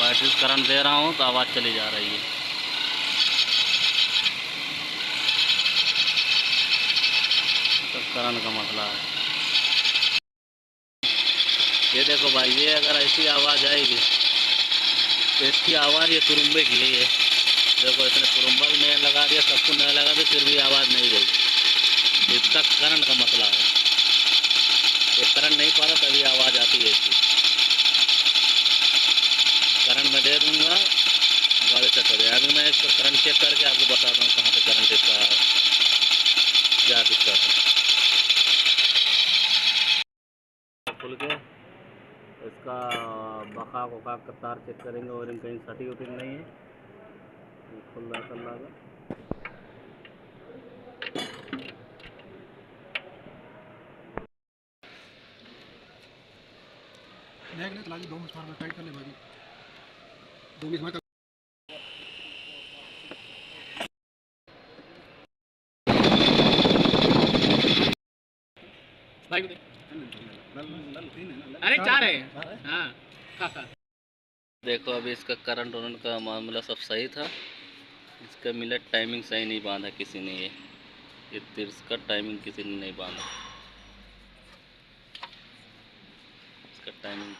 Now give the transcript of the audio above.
Battery current दे रहा हूँ तो आवाज़ चली जा रही है। तो करंट का मसला है। ये देखो भाई, ये अगर ऐसी आवाज़ आएगी तो इसकी आवाज़ ये तुरुम्बे की है। ये देखो, इसने तुरुम्बा भी नहीं लगा दिया, सब कुछ नहीं लगा दिया, फिर भी आवाज़ नहीं गई। इसका करंट का मसला है। ये करंट नहीं पा रहा तभी आवाज़ आती है इसकी। करंट मैं दे दूँगा, गाड़ी सेट हो जाए। अभी मैं इसका करंट चेक करके आपको बताता हूँ कहाँ से करंट इसका क्या दिक्कत है। खुल के इसका बकाक वकाक का तार चेक करेंगे, और कहीं सटी उटी नहीं है। खुल रहा चल रहा है। देख ले चला 2 मिनट में टाइट कर ले भाई, 2 मिनट में भाई अरे 4 है। हाँ हाँ। देखो, अभी इसका करंट वरंट का मामला सब सही था। इसका मिला टाइमिंग सही नहीं बांधा किसी ने। ये तिर्स का टाइमिंग किसी ने नहीं बांधा। इसका टाइमिंग